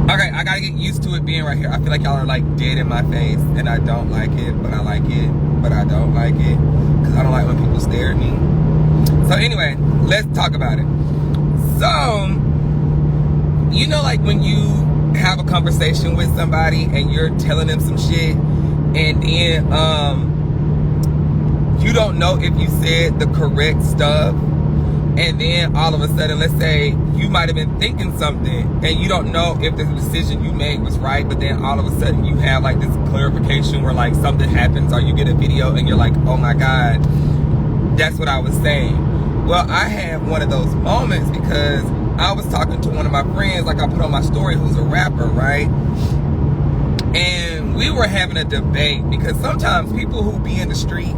Okay, I gotta get used to it being right here. I feel like y'all are like dead in my face, and I don't like it, but I like it, but I don't like it, because I don't like when people stare at me. So anyway, let's talk about it. So, you know, like when you have a conversation with somebody and you're telling them some shit, and then you don't know if you said the correct stuff, and then all of a sudden, let's say you might have been thinking something and you don't know if the decision you made was right, but then all of a sudden you have like this clarification where like something happens, or you get a video and you're like, oh my God, that's what I was saying. Well, I had one of those moments because I was talking to one of my friends, like I put on my story, who's a rapper, right? And we were having a debate because sometimes people who be in the street,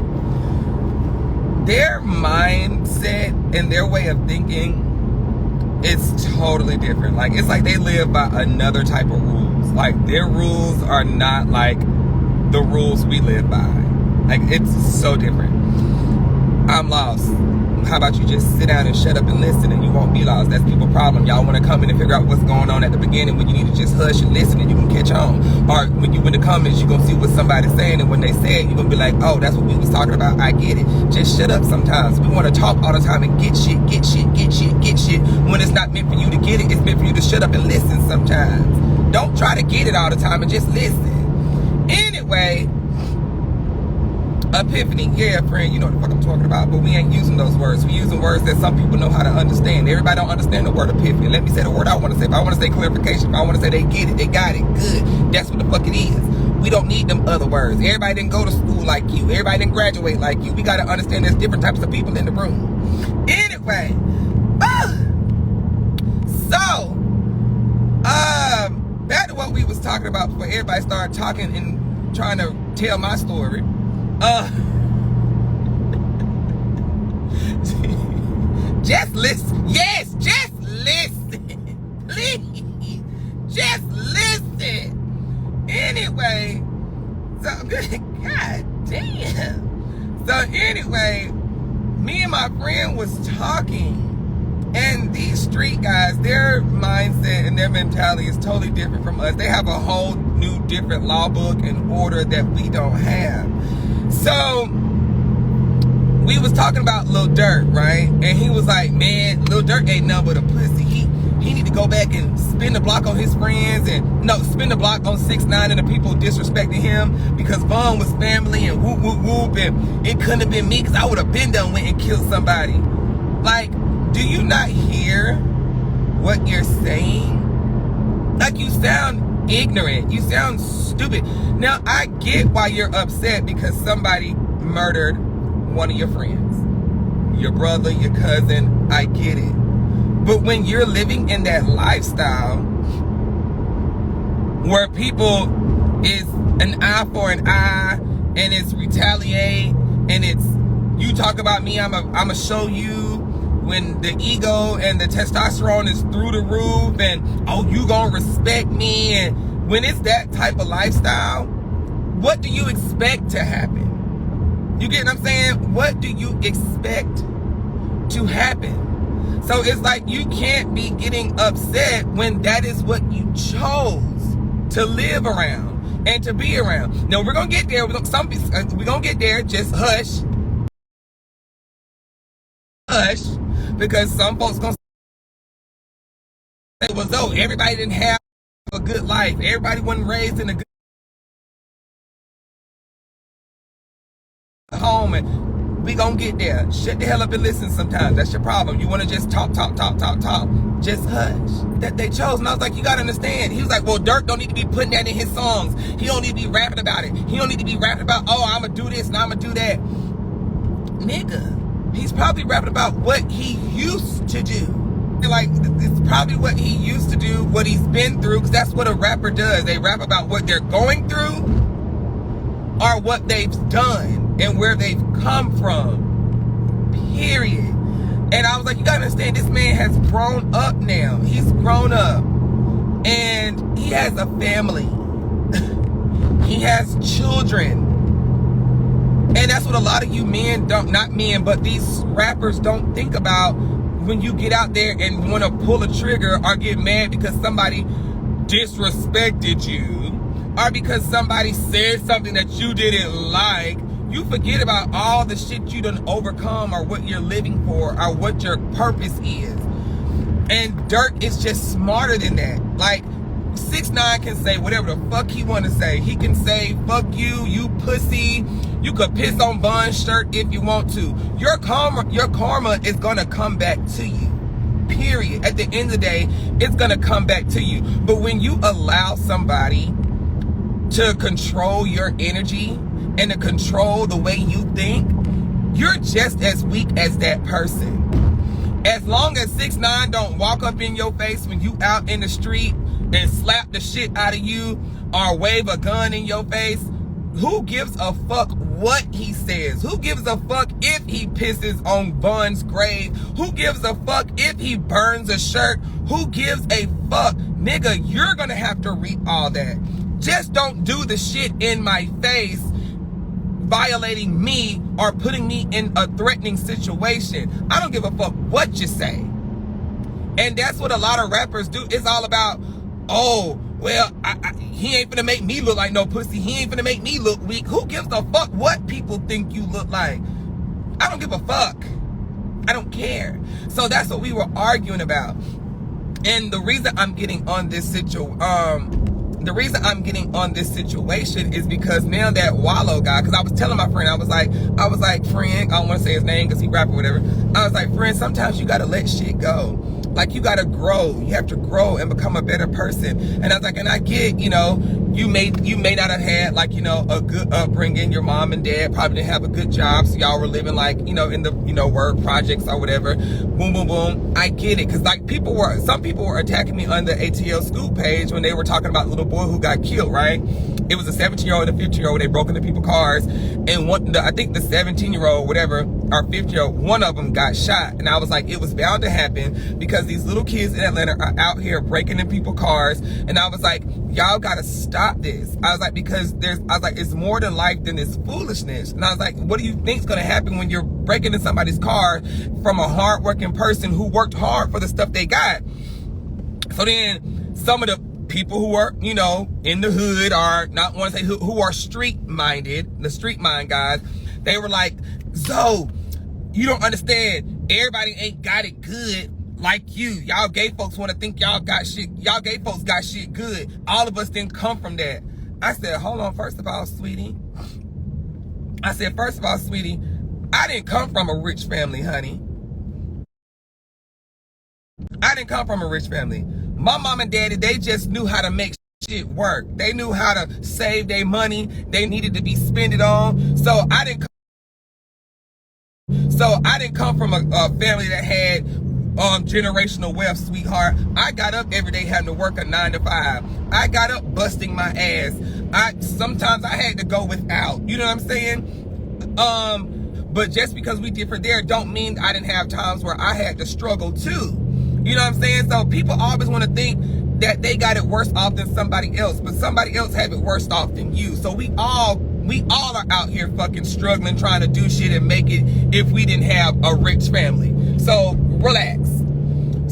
their mindset and their way of thinking is totally different. Like, it's like they live by another type of rules. Like, their rules are not like the rules we live by. Like, it's so different. I'm lost. How about you just sit down and shut up and listen, and you won't be lost? That's people's problem. Y'all want to come in and figure out what's going on at the beginning when you need to just hush and listen and you can catch on. Or when you in the comments, you're going to see what somebody's saying, and when they say it, you're going to be like, oh, that's what we was talking about. I get it. Just shut up sometimes. We want to talk all the time and get shit. When it's not meant for you to get it, it's meant for you to shut up and listen sometimes. Don't try to get it all the time and just listen. Anyway, epiphany, yeah, friend, you know what the fuck I'm talking about, but we ain't using those words. We're using words that some people know how to understand. Everybody don't understand the word epiphany. Let me say the word I want to say. If I want to say clarification, if I want to say they get it, they got it, good. That's what the fuck it is. We don't need them other words. Everybody didn't go to school like you. Everybody didn't graduate like you. We got to understand there's different types of people in the room. Anyway, so, back to what we was talking about before everybody started talking and trying to tell my story. Just listen. Yes, just listen. Please. Just listen. Anyway, so, god damn. So anyway, me and my friend was talking, and these street guys, their mindset and their mentality is totally different from us. They have a whole new different law book and order that we don't have. So we was talking about Lil Durk, right? And he was like, man, Lil Durk ain't nothing but a pussy. He need to go back and spin the block on his friends, and no, spin the block on 6ix9ine and the people disrespecting him because Vaughn was family and whoop whoop whoop, and it couldn't have been me because I would have been done went and killed somebody. Like, do you not hear what you're saying? Like, you sound ignorant. You sound stupid. Now, I get why you're upset because somebody murdered one of your friends. Your brother, your cousin, I get it. But when you're living in that lifestyle where people is an eye for an eye, and it's retaliate, and it's you talk about me, I'ma show you, when the ego and the testosterone is through the roof, and oh, you gonna respect me, and when it's that type of lifestyle, what do you expect to happen? You get what I'm saying? What do you expect to happen? So it's like you can't be getting upset when that is what you chose to live around and to be around. Now, we're gonna get there. We're gonna get there. Just hush. Hush. Because some folks gonna say, well, Zoe, everybody didn't have a good life. Everybody wasn't raised in a good home, and we gonna get there. Shut the hell up and listen sometimes. That's your problem. You wanna just talk. Just hush. That they chose. And I was like, you gotta understand. He was like, well, Durk don't need to be putting that in his songs. He don't need to be rapping about it. He don't need to be rapping about, oh, I'ma do this and I'ma do that. Nigga, he's probably rapping about what he used to do. Like, it's probably what he used to do, what he's been through, because that's what a rapper does. They rap about what they're going through or what they've done and where they've come from, period. And I was like, you gotta understand, this man has grown up now. He's grown up, and he has a family. He has children. And that's what a lot of you men don't, not men, but these rappers don't think about when you get out there and want to pull a trigger or get mad because somebody disrespected you, or because somebody said something that you didn't like, you forget about all the shit you done overcome, or what you're living for, or what your purpose is. And Dirk is just smarter than that. Like, 6ix9ine can say whatever the fuck he want to say. He can say, fuck you, you pussy. You could piss on Von's shirt if you want to. Your karma is gonna come back to you. Period. At the end of the day, it's gonna come back to you. But when you allow somebody to control your energy and to control the way you think, you're just as weak as that person. As long as 6ix9ine don't walk up in your face when you out in the street and slap the shit out of you, or wave a gun in your face, who gives a fuck what he says? Who gives a fuck if he pisses on Von's grave? Who gives a fuck if he burns a shirt? Who gives a fuck? Nigga, you're gonna have to reap all that. Just don't do the shit in my face, violating me or putting me in a threatening situation. I don't give a fuck what you say. And that's what a lot of rappers do. It's all about, oh, well, he ain't finna make me look like no pussy. He ain't finna make me look weak. Who gives a fuck what people think you look like? I don't give a fuck. I don't care. So that's what we were arguing about. And the reason I'm getting on this situation is because now that Wallow guy, because I was telling my friend, I was like, friend, I don't want to say his name because he rap or whatever. I was like, friend, sometimes you gotta let shit go. Like, you gotta grow. You have to grow and become a better person. And I was like, and I get, you know, you may not have had, like, you know, a good upbringing. Your mom and dad probably didn't have a good job, so y'all were living, like, you know, in the, you know, work projects or whatever. Boom, boom, boom. I get it. Because, like, some people were attacking me on the ATL Scoop page when they were talking about the little boy who got killed, right? It was a 17-year-old and a 15-year-old. They broke into people's cars. And I think the 17-year-old, whatever, or 50-year-old, one of them got shot. And I was like, it was bound to happen because these little kids in Atlanta are out here breaking in people's cars. And I was like, y'all gotta stop this. I was like, because it's more than life than this foolishness. And I was like, what do you think's gonna happen when you're breaking in somebody's car from a hardworking person who worked hard for the stuff they got? So then some of the people who are, you know, in the hood, or not want to say who are street-minded, the street mind guys, they were like, Zoe, you don't understand. Everybody ain't got it good like you. Y'all gay folks want to think y'all got shit. Y'all gay folks got shit good. All of us didn't come from that. I said, hold on, first of all, sweetie. I didn't come from a rich family, honey. I didn't come from a rich family. My mom and daddy, they just knew how to make shit work. They knew how to save their money. They needed to be spent it on. So I didn't come from a family that had generational wealth, sweetheart. I got up every day having to work a 9 to 5. I got up busting my ass. Sometimes I had to go without. You know what I'm saying? But just because we different there don't mean I didn't have times where I had to struggle too. You know what I'm saying? So people always want to think that they got it worse off than somebody else, but somebody else have it worse off than you. So we all are out here fucking struggling, trying to do shit and make it if we didn't have a rich family. So relax.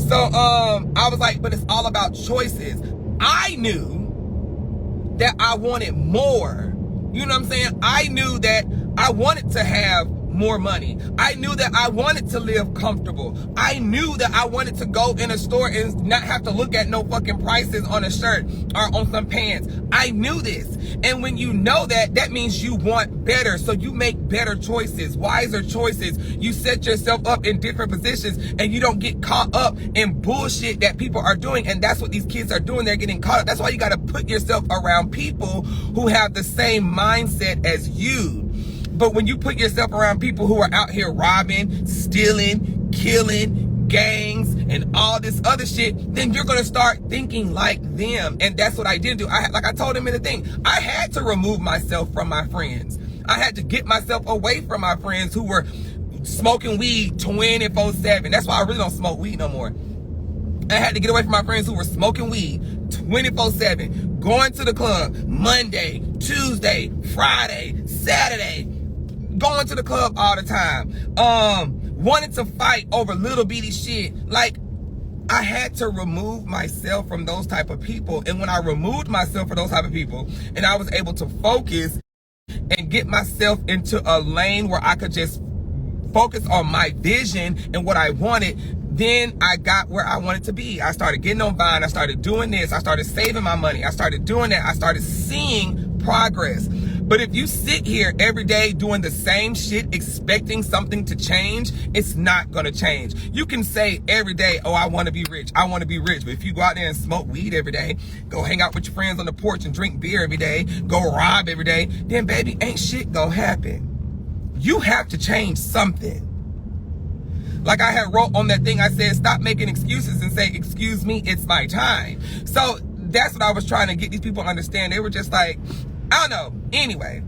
So I was like, but it's all about choices. I knew that I wanted more. You know what I'm saying? I knew that I wanted to have more money. I knew that I wanted to live comfortable. I knew that I wanted to go in a store and not have to look at no fucking prices on a shirt or on some pants. I knew this. And when you know that, that means you want better. So you make better choices, wiser choices. You set yourself up in different positions and you don't get caught up in bullshit that people are doing. And that's what these kids are doing. They're getting caught up. That's why you got to put yourself around people who have the same mindset as you. But when you put yourself around people who are out here robbing, stealing, killing, gangs, and all this other shit, then you're going to start thinking like them. And that's what I didn't do. Like I told him in the thing, I had to remove myself from my friends. I had to get myself away from my friends who were smoking weed 24/7. That's why I really don't smoke weed no more. I had to get away from my friends who were smoking weed 24/7, going to the club Monday, Tuesday, Friday, Saturday, going to the club all the time, wanting to fight over little bitty shit. Like, I had to remove myself from those type of people. And when I removed myself from those type of people and I was able to focus and get myself into a lane where I could just focus on my vision and what I wanted, then I got where I wanted to be. I started getting on Vine. I started doing this. I started saving my money. I started doing that. I started seeing progress. But if you sit here every day doing the same shit, expecting something to change, it's not gonna change. You can say every day, oh, I wanna be rich, I wanna be rich. But if you go out there and smoke weed every day, go hang out with your friends on the porch and drink beer every day, go rob every day, then baby, ain't shit gonna happen. You have to change something. Like I had wrote on that thing, I said, stop making excuses and say, excuse me, it's my time. So that's what I was trying to get these people to understand. They were just like, I don't know. Anyway,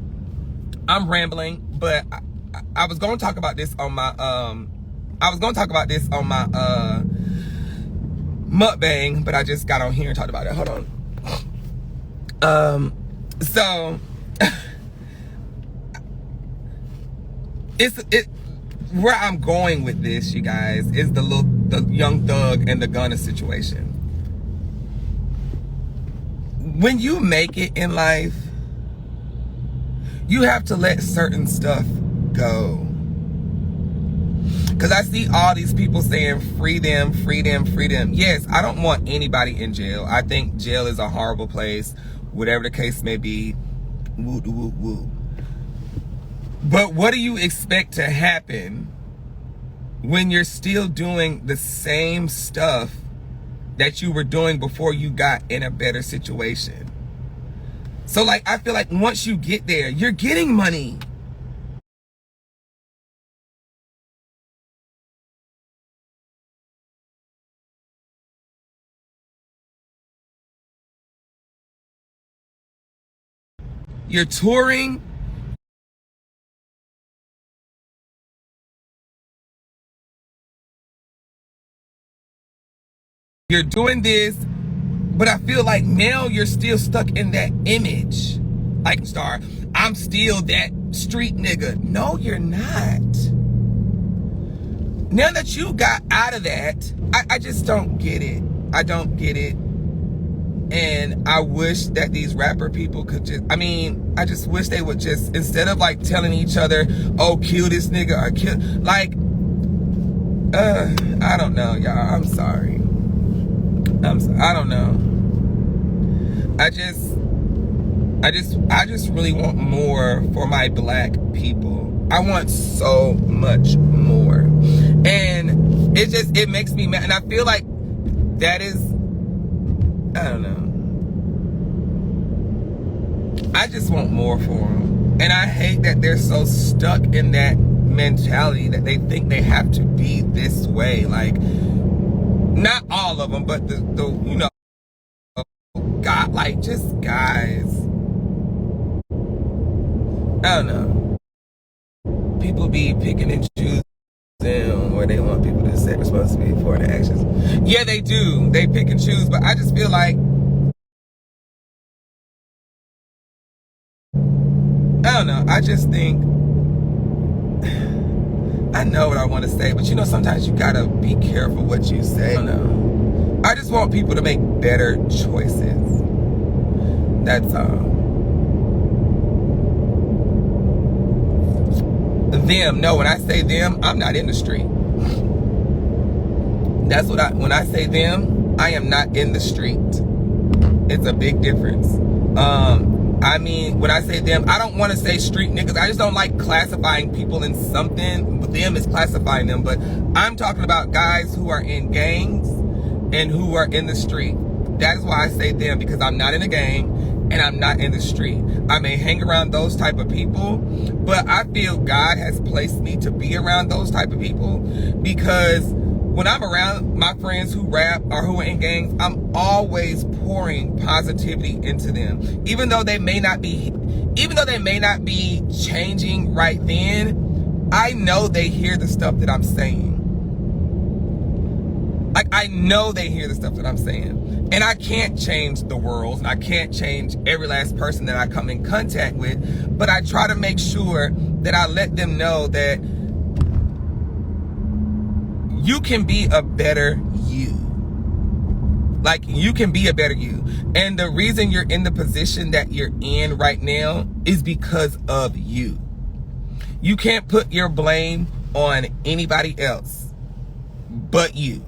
I'm rambling, but I was going to talk about this on my mukbang, but I just got on here and talked about it. Hold on. So it's where I'm going with this, you guys, is the Young Thug and the Gunna situation. When you make it in life, you have to let certain stuff go. Because I see all these people saying, free them, free them, free them. Yes, I don't want anybody in jail. I think jail is a horrible place, whatever the case may be. Woo, woo, woo. But what do you expect to happen when you're still doing the same stuff that you were doing before you got in a better situation? So like, I feel like once you get there, you're getting money. You're touring. You're doing this, but I feel like now you're still stuck in that image. Like, star, I'm still that street nigga. No, you're not. Now that you got out of that, I just don't get it. I don't get it. And I wish that these rapper people could just, I just wish they would just, instead of like telling each other, oh, kill this nigga or kill, like, I don't know, y'all. I'm sorry. I don't know. I just really want more for my black people. I want so much more. And it makes me mad. And I feel like that is, I don't know. I just want more for them. And I hate that they're so stuck in that mentality that they think they have to be this way. Like, not all of them, but the you know, God, like, just guys. I don't know. People be picking and choosing where they want people to set responsibility for their actions. Yeah, they do. They pick and choose, but I just feel like, I don't know. I just think, I know what I want to say, but you know, sometimes you gotta be careful what you say. I don't know. I just want people to make better choices. That's all. Them, no, when I say them, I'm not in the street. That's what when I say them, I am not in the street. It's a big difference. When I say them, I don't want to say street niggas. I just don't like classifying people in something. Them is classifying them, but I'm talking about guys who are in gangs and who are in the street. That is why I say them, because I'm not in a gang and I'm not in the street. I may hang around those type of people, but I feel God has placed me to be around those type of people, because when I'm around my friends who rap or who are in gangs, I'm always pouring positivity into them. Even though they may not be changing right then, I know they hear the stuff that I'm saying. Like, I know they hear the stuff that I'm saying. And I can't change the world, and I can't change every last person that I come in contact with, but I try to make sure that I let them know that you can be a better you. Like, you can be a better you. And the reason you're in the position that you're in right now is because of you. You can't put your blame on anybody else but you.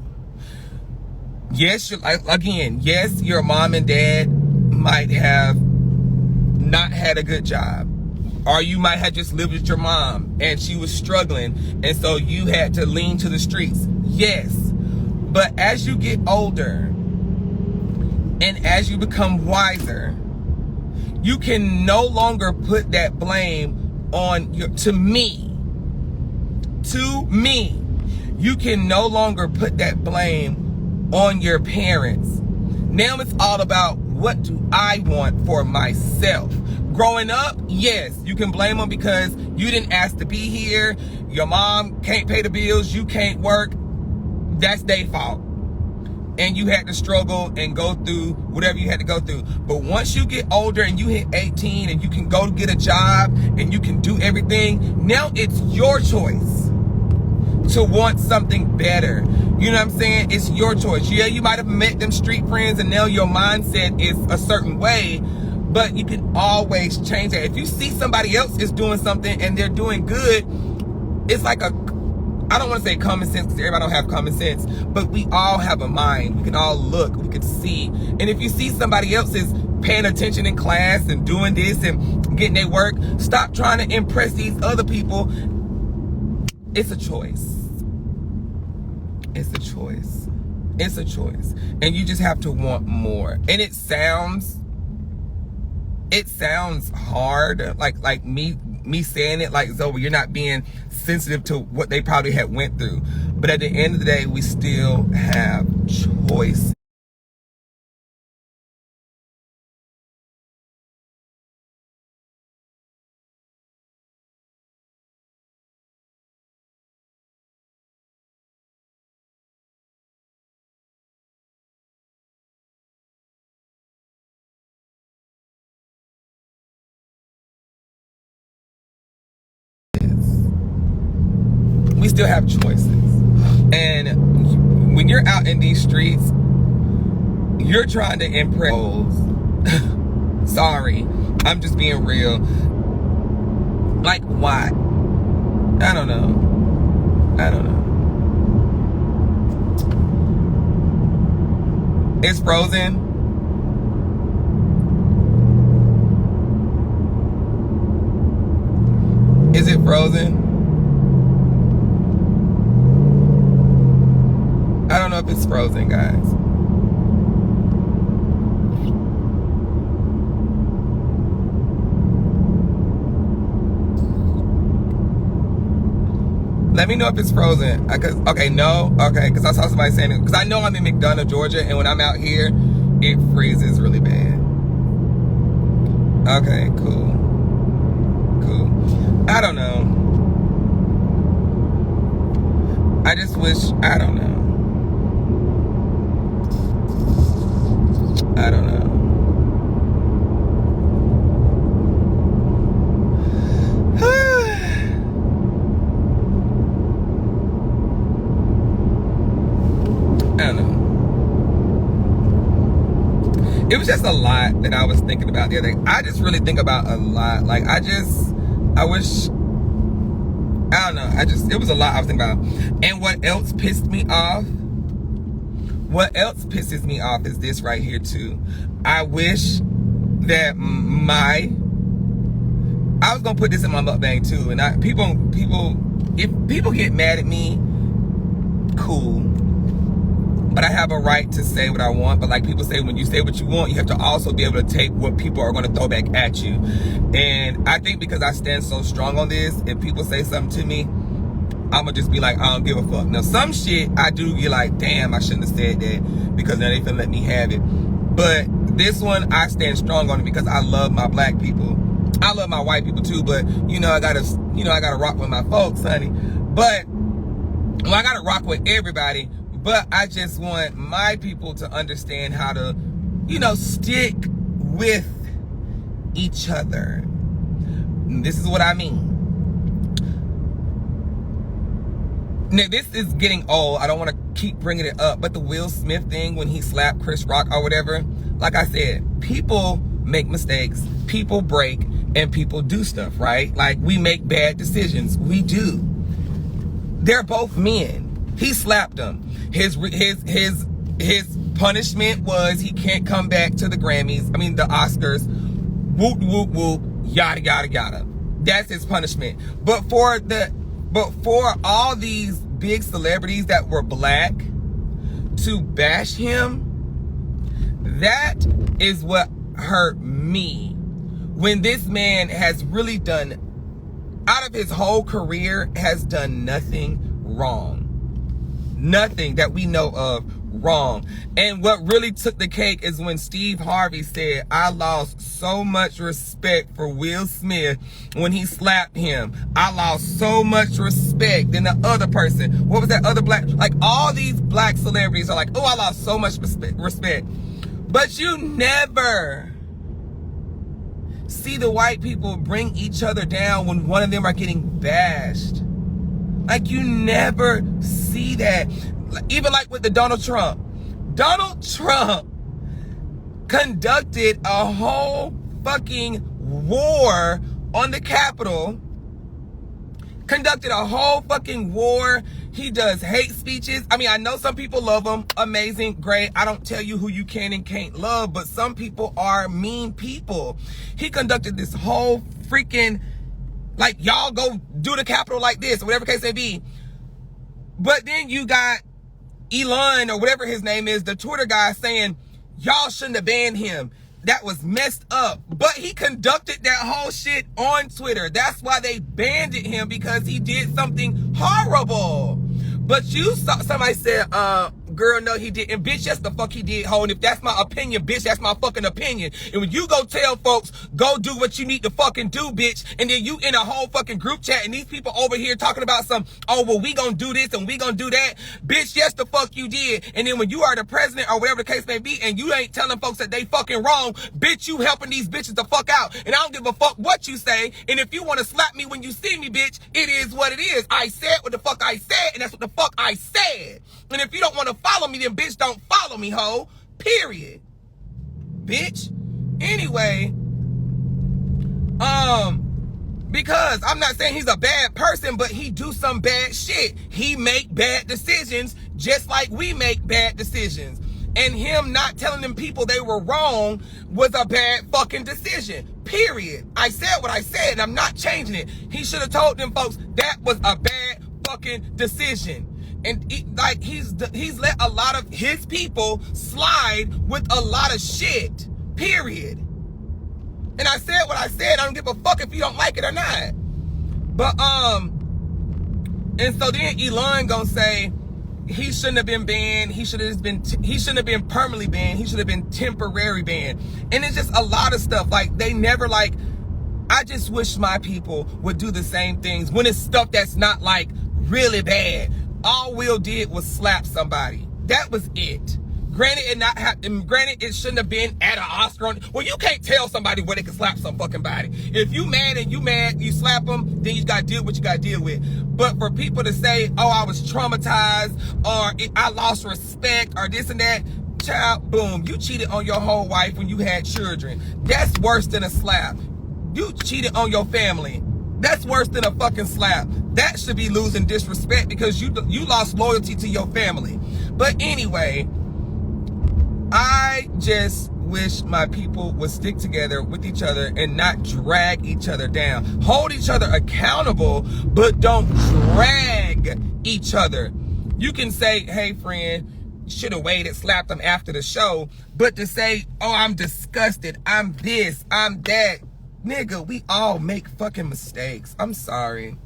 Yes, yes, your mom and dad might have not had a good job. Or you might have just lived with your mom and she was struggling, and so you had to lean to the streets. Yes. But as you get older and as you become wiser, you can no longer put that blame on to me. You can no longer put that blame on your parents. Now it's all about, what do I want for myself? Growing up, yes, you can blame them because you didn't ask to be here. Your mom can't pay the bills. You can't work. That's their fault. And you had to struggle and go through whatever you had to go through. But once you get older and you hit 18 and you can go get a job and you can do everything, now it's your choice to want something better. You know what I'm saying? It's your choice. Yeah, you might have met them street friends and now your mindset is a certain way, but you can always change that. If you see somebody else is doing something and they're doing good, it's like I don't want to say common sense because everybody don't have common sense, but we all have a mind. We can all look, we can see. And if you see somebody else is paying attention in class and doing this and getting their work, stop trying to impress these other people. It's a choice. It's a choice. It's a choice. And you just have to want more. And it sounds hard, like me saying it, like, Zoe, you're not being sensitive to what they probably had went through. But at the end of the day, we still have choice. We still have choices. And when you're out in these streets, you're trying to impress. Sorry, I'm just being real. Like, why? I don't know. It's frozen. Is it frozen? I don't know if it's frozen, guys. Let me know if it's frozen. Because I saw somebody saying it. Because I know I'm in McDonough, Georgia, and when I'm out here, it freezes really bad. Okay, cool. I don't know. I just wish, I don't know. I don't know. I don't know. It was just a lot that I was thinking about the other day. I just really think about a lot. Like, I wish, I don't know. It was a lot I was thinking about. And what else pissed me off? What else pisses me off is this right here too. I wish that I was gonna put this in my mukbang too, and if people get mad at me, cool. But I have a right to say what I want. But like people say, when you say what you want, you have to also be able to take what people are gonna throw back at you. And I think because I stand so strong on this, if people say something to me, I'm gonna just be like, I don't give a fuck. Now, some shit I do get like, damn, I shouldn't have said that, because now they finna let me have it. But this one, I stand strong on it because I love my black people. I love my white people too, but I gotta rock with my folks, honey. But I gotta rock with everybody. But I just want my people to understand how to, stick with each other. And this is what I mean. Now, this is getting old. I don't want to keep bringing it up, but the Will Smith thing when he slapped Chris Rock or whatever, like I said, people make mistakes, people break, and people do stuff, right? Like, we make bad decisions. We do. They're both men. He slapped him. His punishment was he can't come back to the the Oscars. Whoop, whoop, whoop, yada, yada, yada. That's his punishment. But for all these big celebrities that were black to bash him, that is what hurt me. When this man has really done, out of his whole career, has done nothing wrong. Nothing that we know of wrong. And what really took the cake is when Steve Harvey said, I lost so much respect for Will Smith when he slapped him. I lost so much respect. Then the other person, what was that other black, like all these black celebrities are like, oh, I lost so much respect. But you never see the white people bring each other down when one of them are getting bashed. Like, you never see that. Even like with the Donald Trump. Donald Trump conducted a whole fucking war on the Capitol. Conducted a whole fucking war. He does hate speeches. I mean, I know some people love him. Amazing, great. I don't tell you who you can and can't love, but some people are mean people. He conducted this whole freaking, like, y'all go do the Capitol like this, or whatever case may be. But then you got Elon, or whatever his name is, the Twitter guy, saying, y'all shouldn't have banned him. That was messed up. But he conducted that whole shit on Twitter. That's why they banned him, because he did something horrible. But you saw, somebody said, girl, no, he didn't. Bitch, yes, the fuck he did, ho. And if that's my opinion, bitch, that's my fucking opinion. And when you go tell folks, go do what you need to fucking do, bitch, and then you in a whole fucking group chat, and these people over here talking about some, oh, well, we gonna do this and we gonna do that. Bitch, yes, the fuck you did. And then when you are the president, or whatever the case may be, and you ain't telling folks that they fucking wrong, bitch, you helping these bitches the fuck out. And I don't give a fuck what you say. And if you want to slap me when you see me, bitch, it is what it is. I said what the fuck I said, and that's what the fuck I said. And if you don't want to follow me, then bitch, don't follow me, ho. Period. Bitch. Anyway, because I'm not saying he's a bad person, but he do some bad shit. He make bad decisions just like we make bad decisions. And him not telling them people they were wrong was a bad fucking decision. Period. I said what I said, and I'm not changing it. He should have told them folks that was a bad fucking decision. And he's let a lot of his people slide with a lot of shit. Period. And I said what I said. I don't give a fuck if you don't like it or not. But and so then Elon gonna say he shouldn't have been banned. He shouldn't have been permanently banned. He should have been temporary banned. And it's just a lot of stuff. Like, they never, like, I just wish my people would do the same things when it's stuff that's not, like, really bad. All Will did was slap somebody. That was it. Granted, it shouldn't have been at an Oscar. Well, you can't tell somebody where they can slap some fucking body. If you mad, you slap them, then you gotta deal with what you gotta deal with. But for people to say, oh, I was traumatized, or I lost respect, or this and that, child, boom, you cheated on your whole wife when you had children. That's worse than a slap. You cheated on your family. That's worse than a fucking slap. That should be losing disrespect, because you lost loyalty to your family. But anyway, I just wish my people would stick together with each other and not drag each other down. Hold each other accountable, but don't drag each other. You can say, hey, friend, should have waited, slapped them after the show. But to say, oh, I'm disgusted, I'm this, I'm that. Nigga, we all make fucking mistakes. I'm sorry.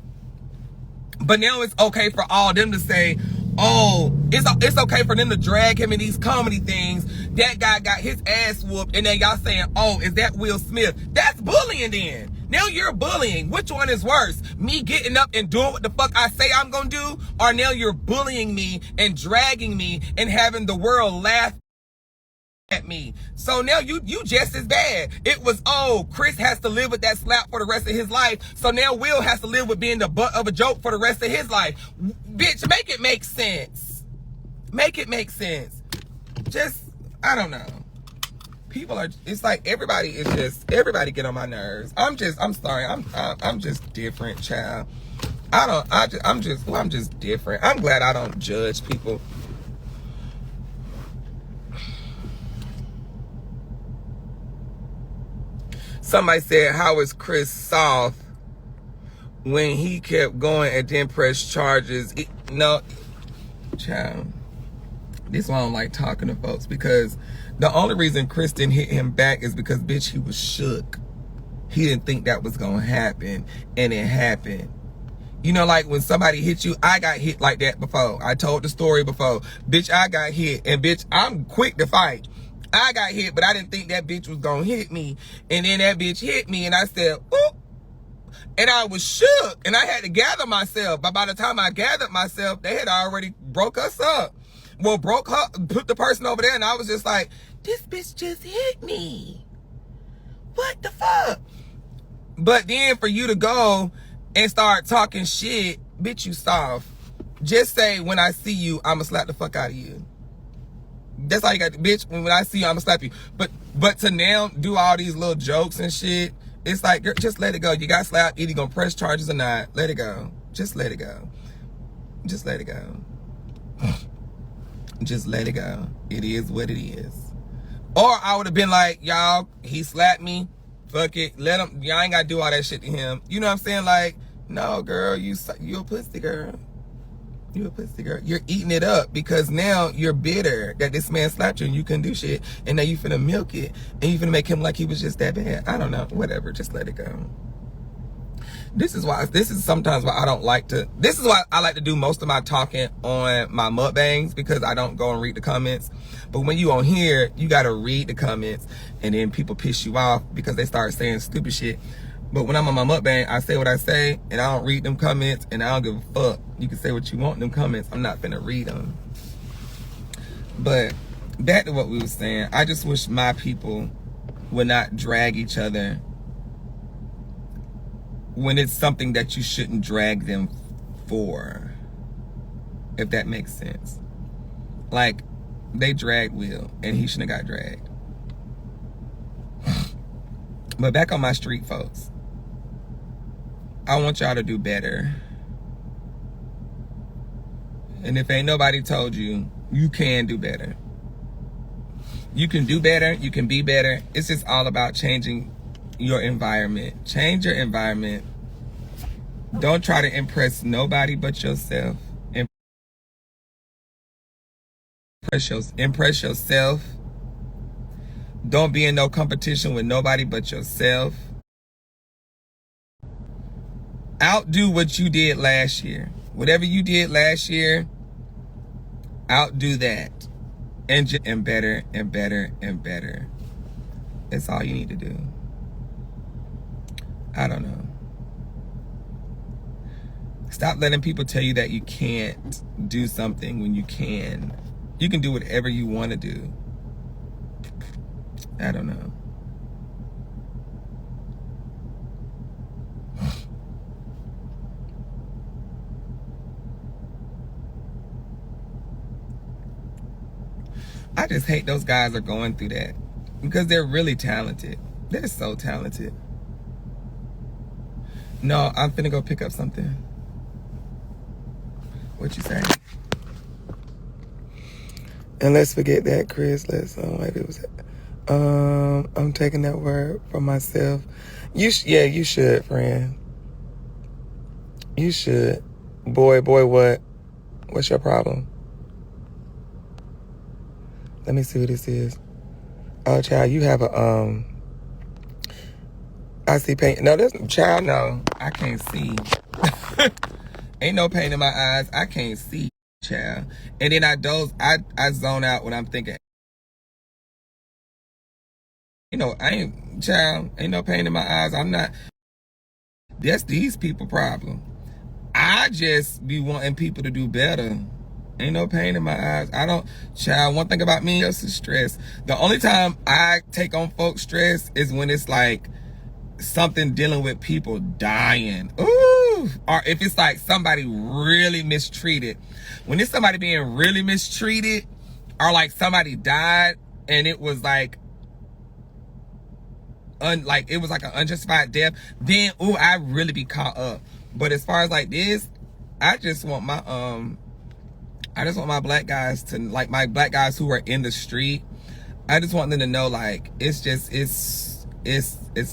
But now it's okay for all them to say, oh, it's okay for them to drag him in these comedy things. That guy got his ass whooped, and then y'all saying, oh, is that Will Smith? That's bullying then. Now you're bullying. Which one is worse? Me getting up and doing what the fuck I say I'm gonna do? Or now you're bullying me and dragging me and having the world laugh at me. So now you just as bad. It was, oh, Chris has to live with that slap for the rest of his life. So now Will has to live with being the butt of a joke for the rest of his life. Bitch, make it make sense. Make it make sense. Just, I don't know. People are, it's like everybody get on my nerves. I'm sorry. I'm just different, child. I'm just different. I'm glad I don't judge people. Somebody said, how is Chris soft when he kept going and then pressed charges? No, child. This is why I don't like talking to folks, because the only reason Chris didn't hit him back is because, bitch, he was shook. He didn't think that was going to happen, and it happened. You know, like when somebody hits you, I got hit like that before. I told the story before. Bitch, I got hit, and bitch, I'm quick to fight. I got hit, but I didn't think that bitch was going to hit me. And then that bitch hit me, and I said, oop. And I was shook, and I had to gather myself. But by the time I gathered myself, they had already broke us up. Well, broke her, put the person over there, and I was just like, this bitch just hit me. What the fuck? But then for you to go and start talking shit, bitch, you soft. Just say, when I see you, I'ma slap the fuck out of you. That's all you got, bitch. When I see you, I'ma slap you. But to now do all these little jokes and shit, it's like, girl, just let it go. You got slapped, either gonna press charges or not. Let it go. Just let it go. Just let it go. Just let it go. It is what it is. Or I would have been like, y'all, he slapped me. Fuck it. Let him. Y'all ain't got to do all that shit to him. You know what I'm saying? Like, no, girl, you a pussy girl. You a pussy girl. You're eating it up because now you're bitter that this man slapped you and you couldn't do shit. And now you finna milk it. And you finna make him like he was just that bad. I don't know. Whatever. Just let it go. This is sometimes why I don't like to, this is why I like to do most of my talking on my mukbangs, because I don't go and read the comments. But when you on here, you gotta read the comments, and then people piss you off because they start saying stupid shit. But when I'm on my mukbang, I say what I say, and I don't read them comments, and I don't give a fuck. You can say what you want in them comments. I'm not finna read them. But back to what we was saying, I just wish my people would not drag each other when it's something that you shouldn't drag them for, if that makes sense. Like, they dragged Will, and he shouldn't have got dragged. But back on my street folks, I want y'all to do better. And if ain't nobody told you, you can do better. You can do better, you can be better. It's just all about changing your environment. Change your environment. Don't try to impress nobody but yourself. Impress yourself. Don't be in no competition with nobody but yourself. Outdo what you did last year. Whatever you did last year, outdo that. And better and better and better. That's all you need to do. I don't know. Stop letting people tell you that you can't do something when you can. You can do whatever you want to do. I don't know. I just hate those guys are going through that, because they're really talented. They're so talented. No, I'm finna go pick up something. What you say? And let's forget that, Chris. I'm taking that word for myself. You should, friend. You should. Boy, what? What's your problem? Let me see what this is. Oh, child, you have a, I see pain. No, there's, child, no. I can't see. Ain't no pain in my eyes. I can't see, child. And then I zone out when I'm thinking. You know, ain't no pain in my eyes. I'm not. That's these people problem. I just be wanting people to do better. Ain't no pain in my eyes. I don't, child, one thing about me is stress. The only time I take on folks' stress is when it's like something dealing with people dying. Ooh. Or if it's like somebody really mistreated. When it's somebody being really mistreated, or like somebody died and it was like, it was like an unjustified death, then ooh, I really be caught up. But as far as like this, I just want my black guys to, like, my black guys who are in the street, I just want them to know, like, it's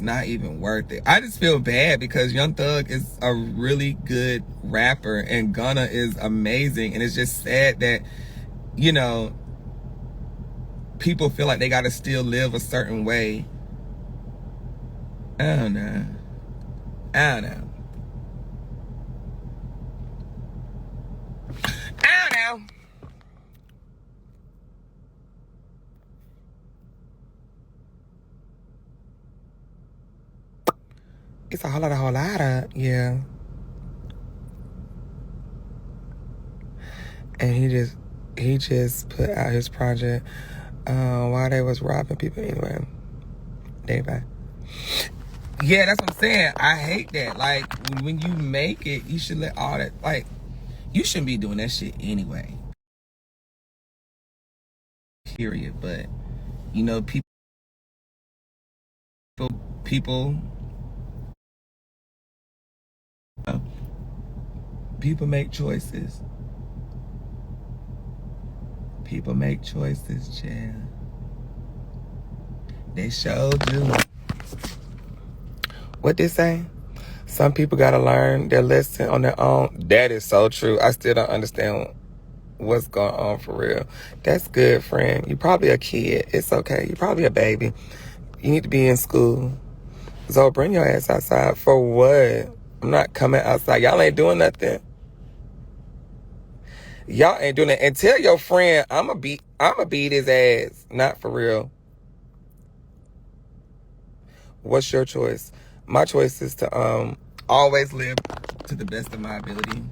not even worth it. I just feel bad because Young Thug is a really good rapper and Gunna is amazing, and it's just sad that, you know, people feel like they gotta still live a certain way. I don't know. It's a whole lot of, yeah. And he just put out his project while they was robbing people anyway. Bye. Yeah, that's what I'm saying. I hate that. Like, when you make it, you should let all that, like, you shouldn't be doing that shit anyway. Period. But, you know, people make choices. People make choices, Chad. They sure do. What they say? Some people gotta learn their lesson on their own. That is so true. I still don't understand what's going on for real. That's good, friend. You're probably a kid. It's okay. You're probably a baby. You need to be in school. So bring your ass outside. For what? I'm not coming outside. Y'all ain't doing nothing. Y'all ain't doing it. And tell your friend I'ma beat his ass. Not for real. What's your choice? My choice is to always live to the best of my ability.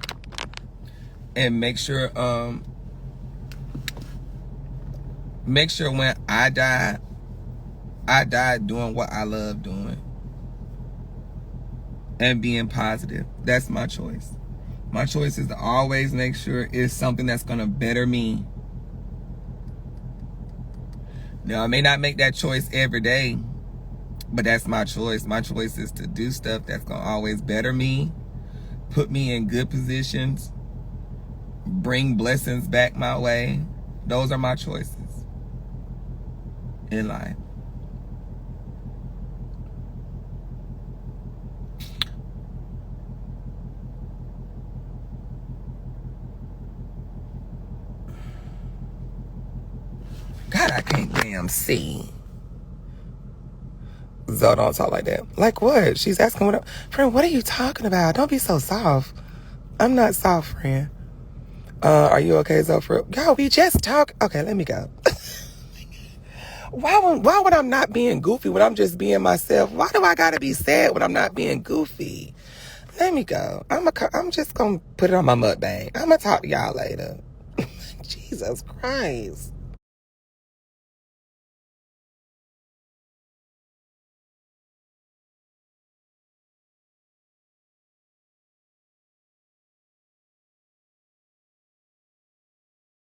And make sure when I die doing what I love doing. And being positive. That's my choice. My choice is to always make sure it's something that's gonna better me. Now, I may not make that choice every day, but that's my choice. My choice is to do stuff that's gonna always better me, put me in good positions, bring blessings back my way. Those are my choices in life. God, I can't damn see. Zoe, don't talk like that. Like what? She's asking friend, what are you talking about? Don't be so soft. I'm not soft, friend. Are you okay, Zoe? Yo, we just talk. Okay, let me go. Why would I not being goofy when I'm just being myself? Why do I gotta be sad when I'm not being goofy? Let me go. I'm just gonna put it on my mukbang. I'm gonna talk to y'all later. Jesus Christ.